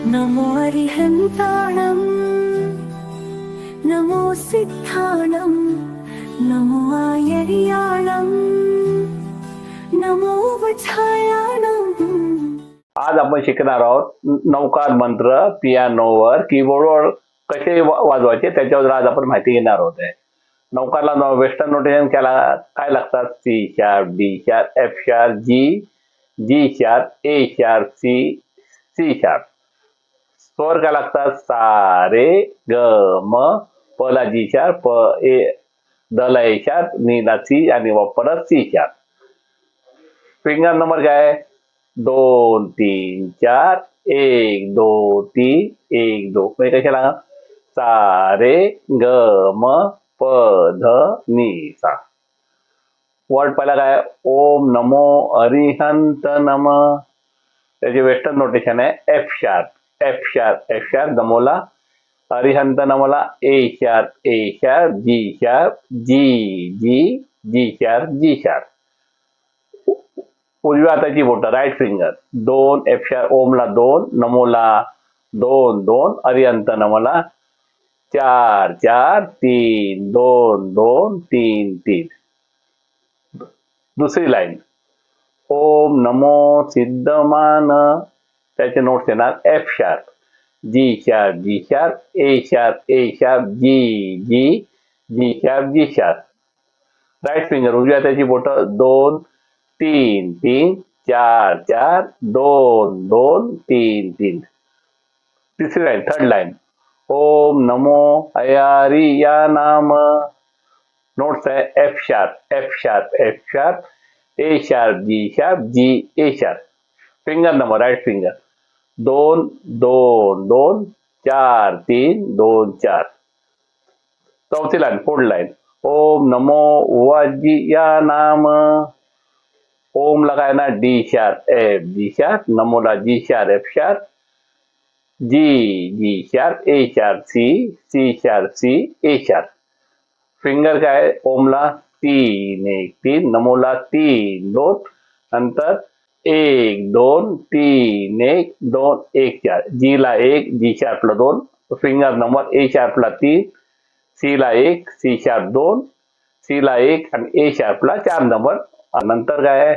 नमो अरिहन्ताणं नमो सिद्धाणं नमो आयर्याणं नमो वच्छायाणं। आज आपण शिकणार आहोत नौकार मंत्र पियानोवर कीबोर्डवर कसे वाजवायचे त्याच्यावर आज आपण माहिती घेणार आहोत. नौकारला वेस्टर्न नोटेशन काय लागतात? C sharp, D sharp, F sharp, G sharp, A sharp, C sharp. स्वर काय लागतात? सा रे ग म, प ला जी शार्प, प ए द ला ए शार्प, नी ला सी आणि परत सी शार्प. फिंगर नंबर काय? 2 3 4 1 2 3 1 2. म्हणजे कशाला? सा रे ग म प ध नी सा. वर्ड पहिला काय? ओम नमो अरिहंत नम. त्याचे वेस्टर्न नोटेशन आहे F sharp, F sharp, F sharp. नमोला अरिहंत नमोला A sharp, A sharp, G sharp, G sharp, G sharp. उजव्या हाताची बोट राईट फिंगर 2 एफ शार्प, ओमला 2, नमोला 2 2, अरिहंत नमोला 4 4 3 2 2 3 3. दुसरी लाईन ओम नमो सिद्धमान. त्याचे नोट्स येणार F sharp, G sharp, G sharp, A sharp, A sharp, G sharp, G sharp. Right finger उजव्या हाताची बोट 2 3 3 4 4 2 2 3 3. तिसरी लाईन थर्ड लाईन ओम नमो अयारी या नाम. नोट्स आहे F sharp, F sharp, F sharp, A sharp, G A sharp. Finger number right finger 2 2 2 4 3 2 4. चौथी लाईन फोर्थ लाईन ओम नमो वाजी या नाम. ओम ला काय ना D sharp, F, G sharp, नमोला G sharp, F sharp, G sharp, A sharp, C sharp, C A sharp. Finger काय? ओमला 3 1 3, नमोला 3 2, नंतर 1 2 3 1 2 1 4. जी ला 1, जी शार्पला 2, फिंगर नंबर ए शार्पला 3, सी ला 1, सी शार्प 2, सी ला 1 आणि ए शार्पला 4 नंबर. नंतर काय?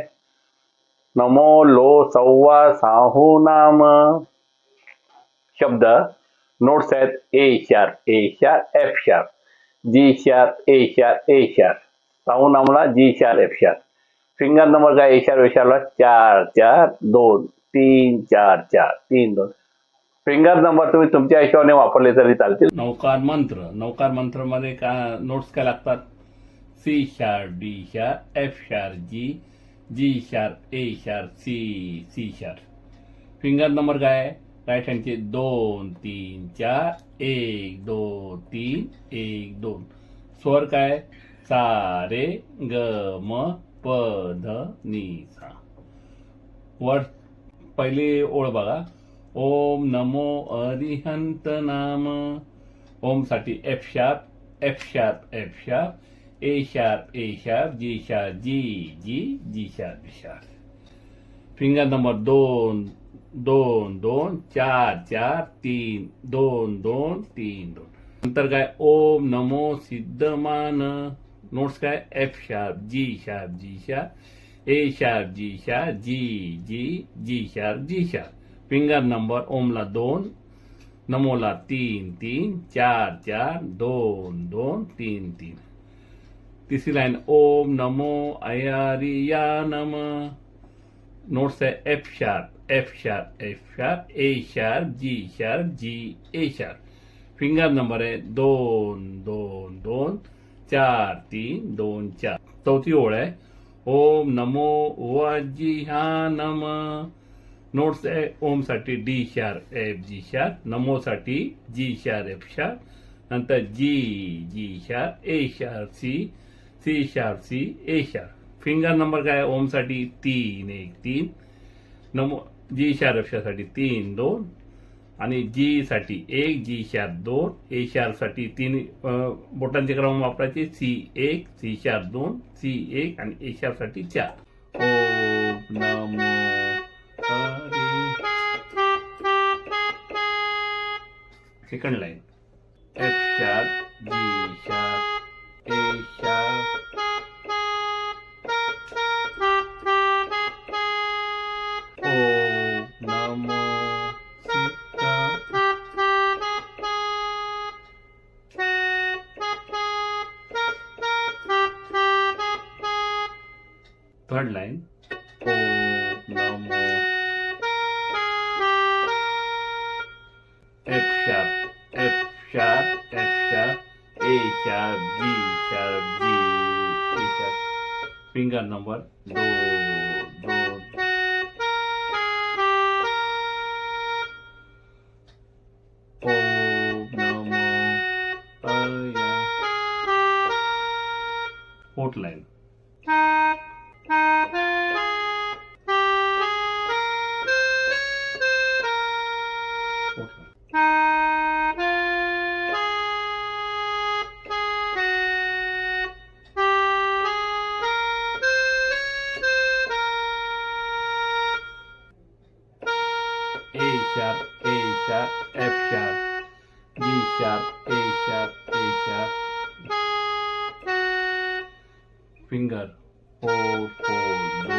नमो लो सव्वा साहू नाम. शब्द नोट्स आहेत A sharp, A sharp, F sharp, G sharp, A sharp, A sharp. साहू नामला G sharp, F sharp. Finger number काय? ए शार्प, ए शार्पला 4 4 2 3 4 4 3 2. फिंगर नंबर तुम्ही तुमच्या हिशोबाने वापरले तरी चालतील. नौकार मंत्र मध्ये काय नोट्स काय लागतात? C sharp, D sharp, F sharp, G sharp, A sharp, C sharp. Finger number काय? राईट हँडचे 2 3 4 1 2 3 1 2. स्वर काय? सा रे ग म प ध नी सा. वर्ड पहिली ओळ बघा. ओम नमो अरिहंत नाम. ओम साठी F sharp, F sharp, F sharp, A sharp, A sharp, G sharp, G sharp, G sharp. Finger number 2 2 2 4 4 3 2 2 3 2. नंतर काय? ओम नमो सिद्धमान. नोट्स काय? F sharp, G sharp, G sharp, A sharp, G sharp, G sharp, G sharp. Finger number ओमला 2, नमोला 3 3 4 4 2 2 3 3. तिसरी line ओम नमो अयारी या नम. नोट्स आहे F sharp, F sharp, F sharp, A sharp, G A sharp. Finger number आहे 2 2 2 4 3 2 4. चौथी ओळ आहे ओम नमो वाजी हा नम. नोट्स आहे ओम साठी D sharp, F, G sharp, नमो साठी जी शार्प, एफ शार्प, नंतर G sharp, A sharp, C sharp, C A sharp. Finger number काय? ओम साठी 3 1 3, नमो जी शार्प, एफ शार्प साठी 3 2 आणि जी साठी 1, जी शार्प 2, ए शार्प साठी 3 बोटांचे क्रम वापरायचे. C1, सी शार्प 2, C1 आणि ए शार्प साठी 4. ओम नमो Hari second line F sharp G sharp A sharp ओम नमो सीताराम थर्ड लाइन ओम नमो F sharp F sharp F sharp A sharp G A sharp finger number दो दो ओम नमो आया fourth line A sharp, A sharp, F sharp, G sharp, A sharp, A sharp. Finger, 4, 4,